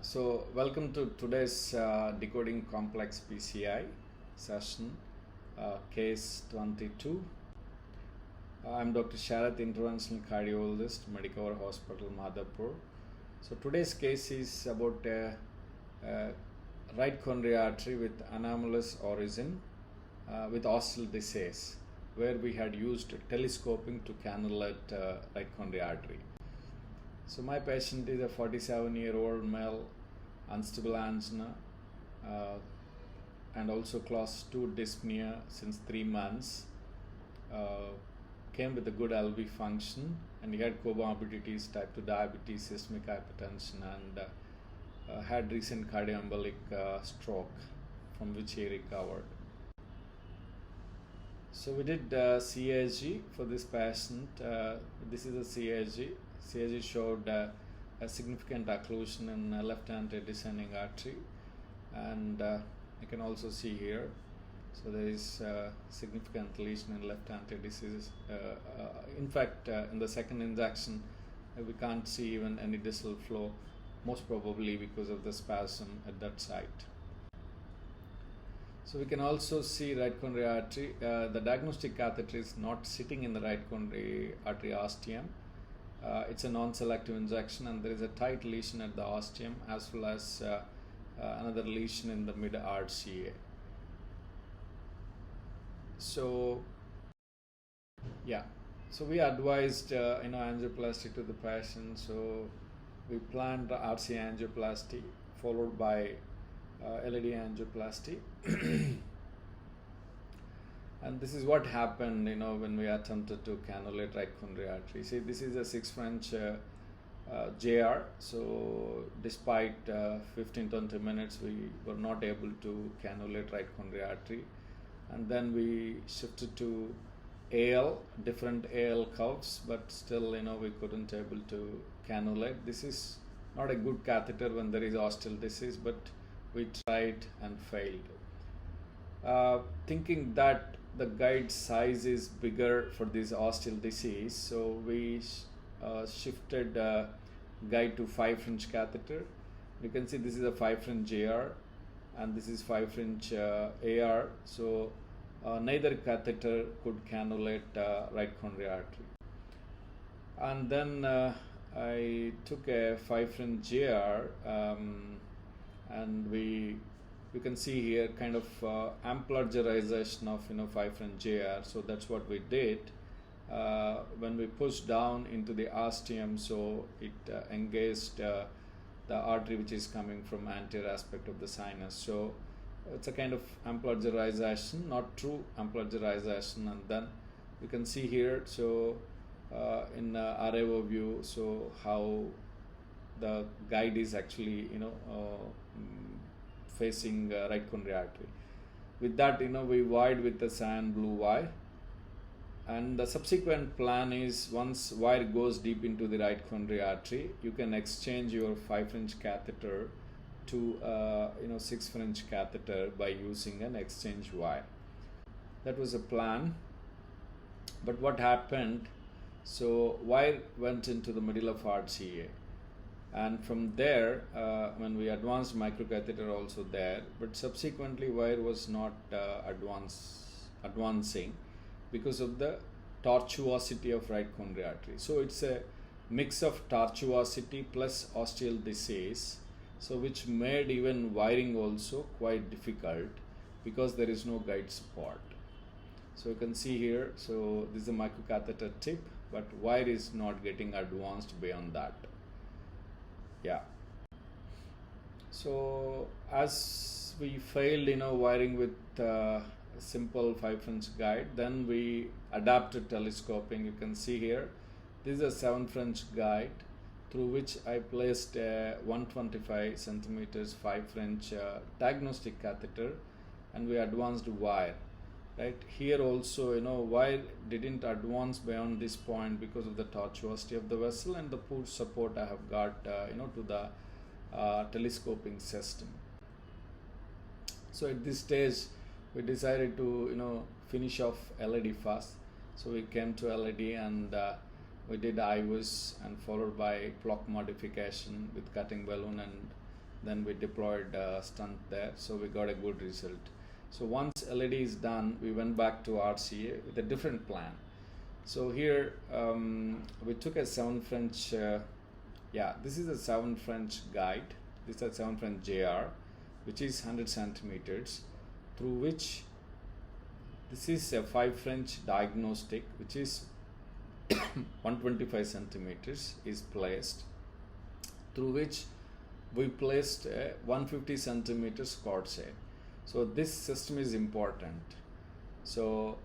So welcome to today's Decoding Complex PCI session, case 22. I'm Dr. Sharath, Interventional Cardiologist, Medicover Hospital, Madhapur. So today's case is about right coronary artery with anomalous origin with ostial disease, where we had used telescoping to cannulate right coronary artery. So my patient is a 47-year-old male, unstable angina, and also class 2 dyspnea since 3 months. Came with a good LV function, and he had comorbidities, type 2 diabetes, systemic hypertension, and had recent cardioembolic stroke from which he recovered. So we did CAG for this patient. This is a CAG. CAG showed a significant occlusion in left anterdescending artery, and you can also see here. So there is significant lesion in left anterdescending. In fact, in the second injection, we can't see even any distal flow, most probably because of the spasm at that site. So we can also see right coronary artery. The diagnostic catheter is not sitting in the right coronary artery ostium. It's a non-selective injection, and there is a tight lesion at the ostium as well as another lesion in the mid RCA. So we advised angioplasty to the patient. So we planned the RCA angioplasty followed by LED angioplasty. And this is what happened, when we attempted to cannulate right coronary artery. See, this is a 6 French JR. So despite 15-20 minutes, we were not able to cannulate right coronary artery. And then we shifted to AL, different AL curves, but still, we couldn't able to cannulate. This is not a good catheter when there is ostial disease, but we tried and failed. Thinking that the guide size is bigger for this ostial disease, so we shifted guide to 5 French catheter. You can see this is a 5 French JR and this is 5 French AR. So neither catheter could cannulate right coronary artery. And then I took a 5 French JR, and you can see here kind of ampliturization of 5 French JR. So that's what we did. When we pushed down into the ostium, so it engaged the artery which is coming from anterior aspect of the sinus. So it's a kind of ampliturization, not true ampliturization. And then you can see here, so in RAO view, so how the guide is actually facing right coronary artery. With that, we wired with the cyan blue wire, and the subsequent plan is once wire goes deep into the right coronary artery, you can exchange your 5 French catheter to 6 French catheter by using an exchange wire. That was a plan. But what happened? So wire went into the middle of RCA. And from there, when we advanced microcatheter also there, but subsequently wire was not advancing because of the tortuosity of right coronary artery. So it's a mix of tortuosity plus ostial disease, so which made even wiring also quite difficult because there is no guide support. So you can see here, so this is a microcatheter tip, but wire is not getting advanced beyond that. So as we failed wiring with simple 5 French guide, then we adapted telescoping. You can see here, this is a 7 French guide through which I placed a 125 centimeters 5 French diagnostic catheter, and we advanced wire. Right here also, wire didn't advance beyond this point because of the tortuosity of the vessel and the poor support I have got to the telescoping system. So at this stage, we decided to finish off LED first. So we came to LED and we did IVUS and followed by block modification with cutting balloon and then we deployed stent there, so we got a good result. So once LED is done, we went back to RCA with a different plan. So here we took a 7 French, this is a 7 French guide. This is a 7 French JR, which is 100 centimeters, through which this is a 5 French diagnostic, which is 125 centimeters is placed, through which we placed a 150 centimeters CORSAIR. So this system is important. So,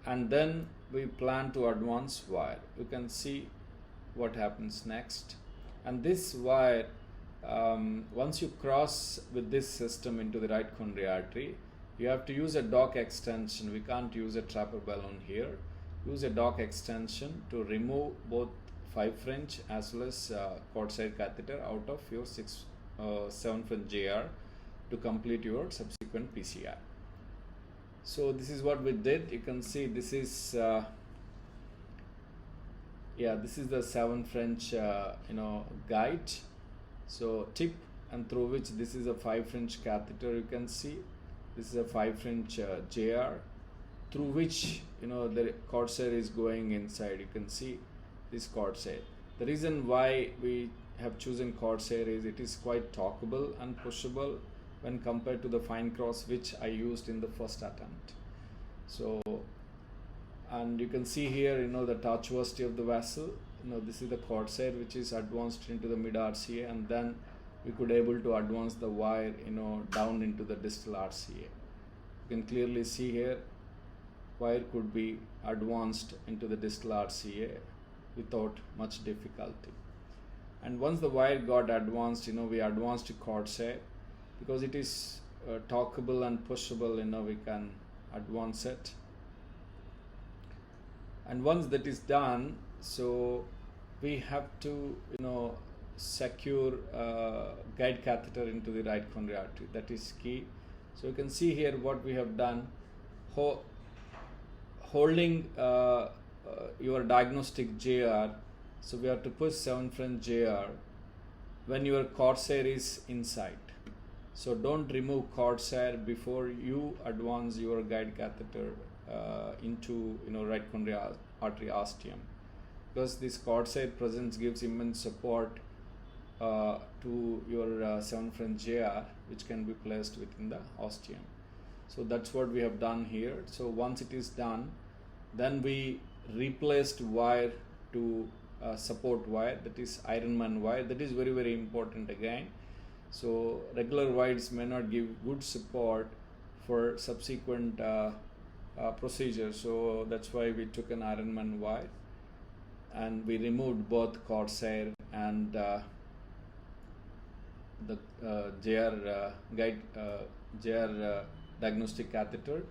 and then we plan to advance wire. You can see what happens next. And this wire, once you cross with this system into the right coronary artery, you have to use a dock extension. We can't use a trapper balloon here. Use a dock extension to remove both 5 French as well as CORSAIR catheter out of your 7 French JR to complete your subsequent PCI. So this is what we did. You can see this is this is the 7 French guide. So tip, and through which this is a 5 French catheter. You can see this is a 5 French JR, through which the CORSAIR is going inside. You can see this CORSAIR. The reason why we have chosen CORSAIR is it is quite talkable and pushable when compared to the fine cross which I used in the first attempt. So, and you can see here the tortuosity of the vessel. This is the CORSAIR which is advanced into the mid RCA, and then we could able to advance the wire down into the distal RCA. You can clearly see here wire could be advanced into the distal RCA without much difficulty. And once the wire got advanced, we advanced to CORSAIR because it is talkable and pushable. We can advance it. And once that is done, so we have to secure guide catheter into the right coronary artery. That is key. So you can see here what we have done. Holding your diagnostic JR, so we have to push 7 French JR when your CORSAIR is inside. So don't remove CORSAIR before you advance your guide catheter into right coronary artery ostium, because this CORSAIR presence gives immense support to your 7 French JR, which can be placed within the ostium. So that's what we have done here. So once it is done, then we replaced wire to support wire, that is Ironman wire. That is very, very important again. So regular wires may not give good support for subsequent procedures. So that's why we took an Ironman wire, and we removed both CORSAIR and the JR diagnostic catheter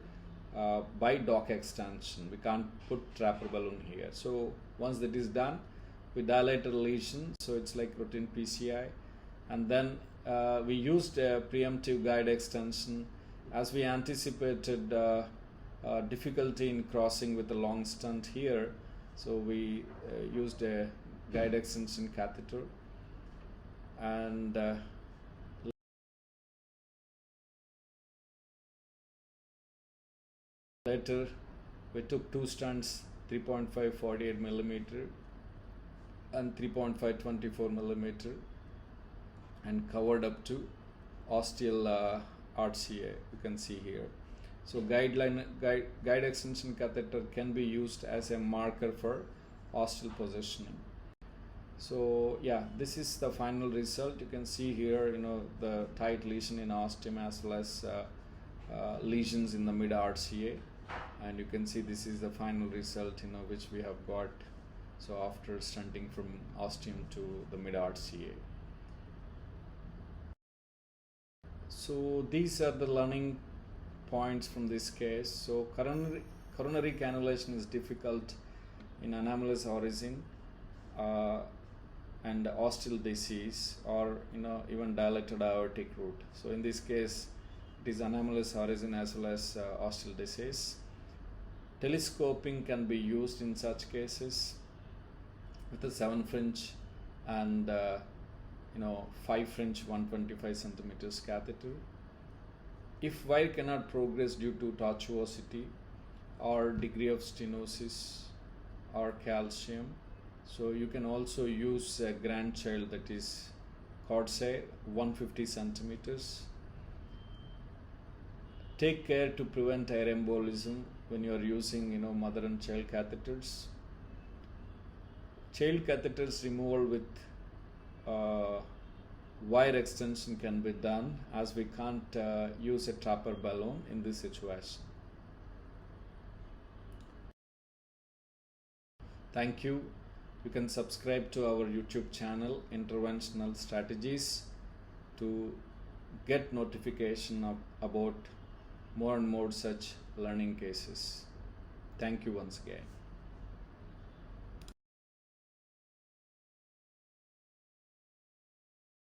by dock extension. We can't put trapper balloon here. So once that is done, we dilate a lesion, so it's like routine PCI, and then we used a preemptive guide extension as we anticipated difficulty in crossing with a long stent here. So we used a guide extension catheter, and later we took 2 stents, 3.5 48 millimeter and 3.5 24 millimeter, and covered up to ostial RCA. You can see here. So guide extension catheter can be used as a marker for ostial positioning. So yeah, this is the final result. You can see here the tight lesion in ostium as well as lesions in the mid RCA, and you can see this is the final result which we have got. So after stenting from ostium to the mid RCA. So these are the learning points from this case. So coronary cannulation is difficult in anomalous origin and ostial disease, or even dilated aortic root. So in this case, it is anomalous origin as well as ostial disease. Telescoping can be used in such cases with a 7 French and 5 French 125 centimeters catheter. If wire cannot progress due to tortuosity or degree of stenosis or calcium, so you can also use a grandchild, that is CORSAIR 150 centimeters. Take care to prevent air embolism when you are using mother and child catheters. Child catheters removal with wire extension can be done, as we can't use a trapper balloon in this situation. Thank you. You can subscribe to our YouTube channel Interventional Strategies to get notification about more and more such learning cases. Thank you once again.